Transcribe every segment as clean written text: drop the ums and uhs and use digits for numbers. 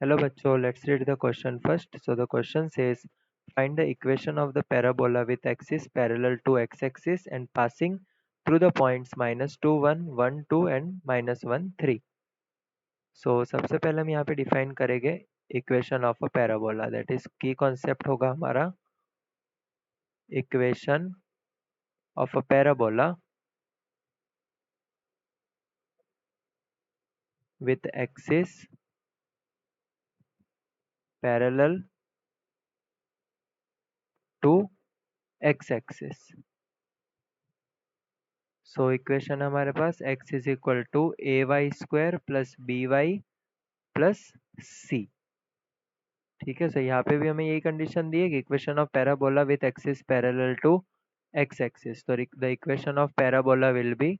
Hello bachcho, let's read the question first. So the question says, find the equation of the parabola with axis parallel to x-axis and passing through the points -2, 1, 1, 2 and -1, 3. So सबसे पहले हम यहाँ पे define करेंगे equation of a parabola, that is की concept होगा हमारा equation of a parabola with axis parallel to x-axis. So equation हमारे पास x is equal to A Y square plus B Y plus C. ठीक है, सो यहाँ पे भी हमें यही कंडीशन दी है कि equation of parabola with axis parallel to X axis. तो the equation of parabola will be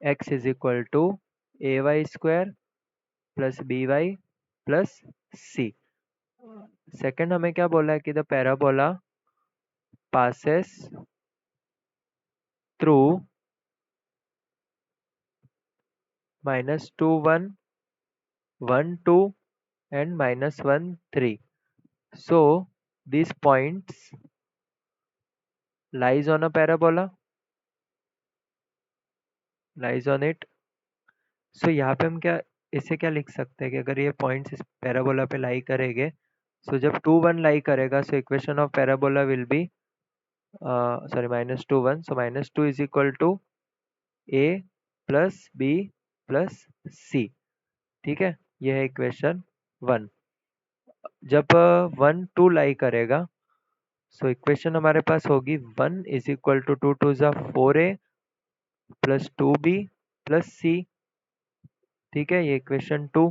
x is equal to A Y square plus B Y plus C. Second हमें क्या बोला है कि the parabola passes through -2, 1, 1, 2 and -1, 3. So these points lies on a parabola, lies on it. So यहाँ पे हम क्या इसे क्या लिख सकते हैं कि अगर ये पॉइंट्स इस पैराबोला पे लाई करेंगे, सो जब 2, 1 लाई करेगा, so equation of parabola will be sorry -2, 1, so -2 is equal to A plus B plus C. ठीक है, यह है इक्वेशन 1। जब 1, 2 लाई करेगा, सो इक्वेशन हमारे पास होगी 1 इज इक्वल टू 2 2 ज़ा 4a plus 2b plus C. ठीक है, ये इक्वेशन 2।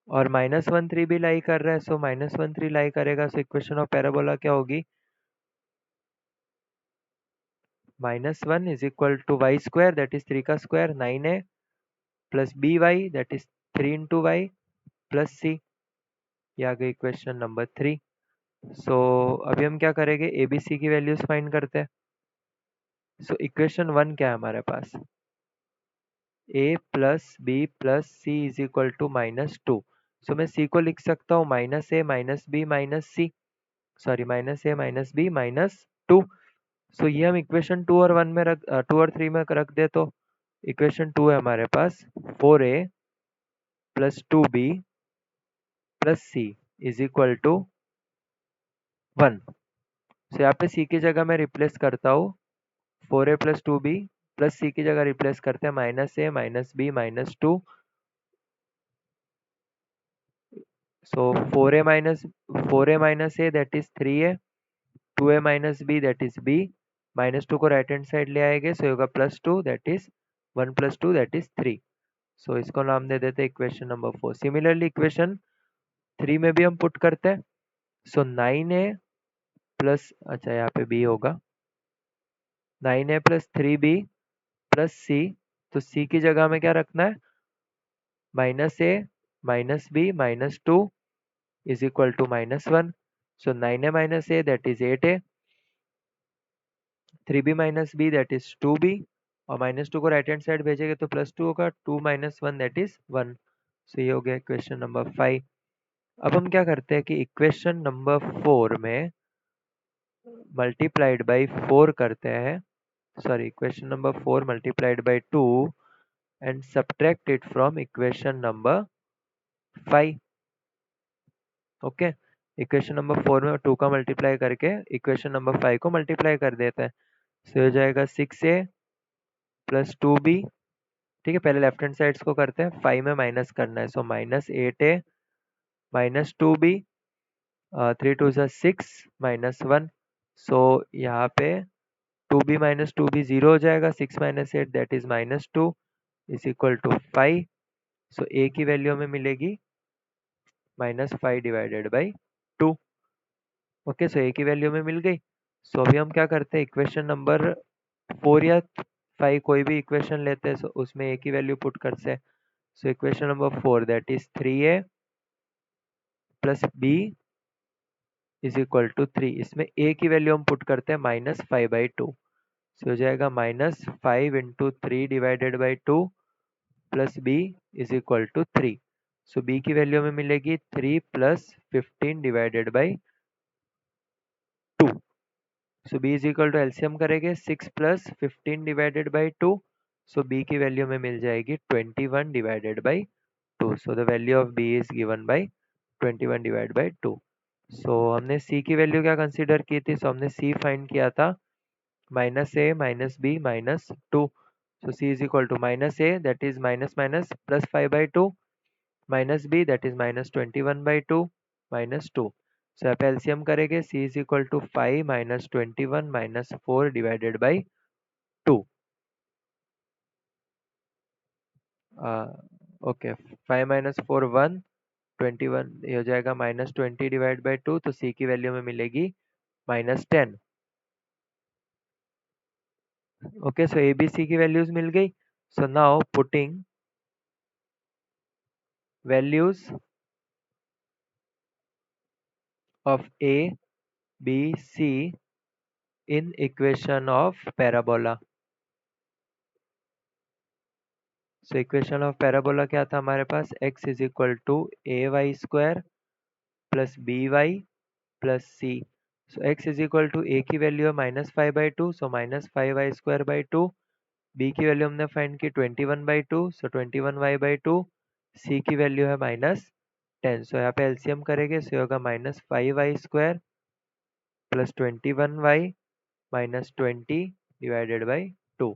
और -1, 3 भी लाई कर रहा है, सो -1, 3 लाई करेगा, सो इक्वेशन ऑफ पैराबोला क्या होगी? -1 is equal to Y square that is 3 का square 9a plus B Y that is 3 into Y plus C. ये आ गई इक्वेशन नंबर 3। सो अभी हम क्या करेंगे, ए बी सी की वैल्यूज फाइंड करते हैं। सो इक्वेशन 1 क्या है हमारे पास? a plus B plus c is equal to -2। So मैं c को लिख सकता हूँ -a minus B minus c, sorry -a minus B minus 2। So ये हम इक्वेशन 2 और 1 में रख 2 और 3 में रख दे, तो इक्वेशन 2 है हमारे पास 4a plus 2b plus c is equal to 1। So यहाँ पे c की जगह मैं रिप्लेस करता हूँ 4a प्लस 2b प्लस सी की जगह रिप्लेस करते हैं -a minus B minus 2। So 4a minus a that is 3a, 2a minus b that is b, -2 को राइट हैंड साइड ले आएंगे, सो होगा +2 that is 1 + 2 that is 3। सो इसको नाम दे देते हैं इक्वेशन नंबर 4। सिमिलरली इक्वेशन 3 में भी हम पुट करते हैं, सो 9a प्लस, अच्छा यहाँ पे b होगा 9a plus 3b plus c। तो c की जगह में क्या रखना है, -a minus b minus 2 is equal to -1. So 9a minus a that is 8a, 3b minus b that is 2b, और -2 को राइट हैंड साइड भेजेंगे तो +2 होगा, 2 - 1 that is 1। सो ये हो गया इक्वेशन नंबर 5। अब हम क्या करते हैं कि इक्वेशन नंबर 4 में मल्टीप्लाइड बाई 4 करते हैं, sorry equation number 4 multiplied by 2 and subtract it from equation number 5। Okay, equation number 4 में 2 का मल्टीप्लाई करके इक्वेशन नंबर 5 को मल्टीप्लाई कर देते हैं, सो हो जाएगा 6a प्लस 2b। ठीक है, पहले लेफ्ट हैंड साइड्स को करते हैं, 5 में माइनस करना है, सो -8a माइनस 2b, 3 2 ज़ा 6 -1। सो यहाँ पे 2b माइनस 2b 0 हो जाएगा, 6 - 8 that is -2 is equal to 5। So a की वैल्यू हमें मिलेगी -5 divided by 2। Okay, so a की वैल्यू हमें मिल गई। सो अभी हम क्या करते हैं, इक्वेशन नंबर 4 या 5 कोई भी इक्वेशन लेते हैं, सो उसमें a की वैल्यू पुट करते हैं। So equation number 4 that is 3a plus b is equal to 3। इसमें a की वैल्यू हम पुट करते हैं -5/2, सो हो जाएगा -5 × 3 divided by 2 plus B is equal to 3। So B की वैल्यू में मिलेगी 3 plus 15 divided by 2। So B is equal to LCM करेंगे 6 plus 15 divided by 2। So B की वैल्यू में मिल जाएगी 21 divided by 2। So the value of B is given by 21 divide by 2। So हमने C की वैल्यू क्या कंसीडर की थी? सो हमने सी फाइंड किया था minus A minus B minus 2। So C is equal to minus A that is minus minus plus 5 by 2 minus B that is minus 21 by 2 minus 2। So यहाँ पे एलसीएम करेंगे C is equal to 5 minus 21 minus 4 divided by 2। Okay 5 minus 4 1 21 ये हो जाएगा minus 20 divide by 2। तो सी की value में मिलेगी minus 10। Okay so A B C की वैल्यूज मिल गई। So now putting values of A, B, C in equation of parabola. So equation of parabola क्या था हमारे पास? x is equal to ay square plus by plus c. So x is equal to a की value है minus 5/2 so minus 5y² 2। b की value हमने find की 21/2 so 21y/2। c की वैल्यू है माइनस 10। सो यहाँ पे एलसीएम करेंगे सो होगा minus 5y² plus 21y minus 20 divided by 2।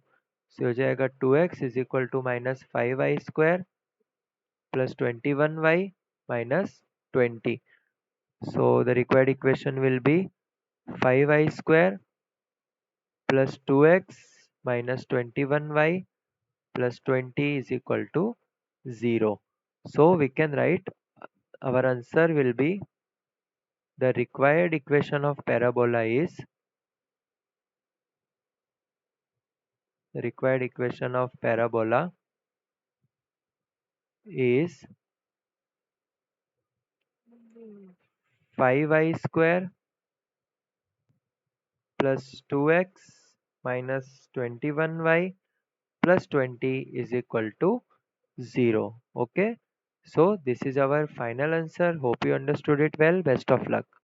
So हो जाएगा 2x is equal to minus 5y² plus 21y minus 20। So the required equation will be 5y² plus 2x minus 21y plus 20 is equal to 0. So we can write our answer will be the required equation of parabola is the required equation of parabola is 5y² plus 2x minus 21y plus 20 is equal to 0. Okay. So this is our final answer. Hope you understood it well. Best of luck.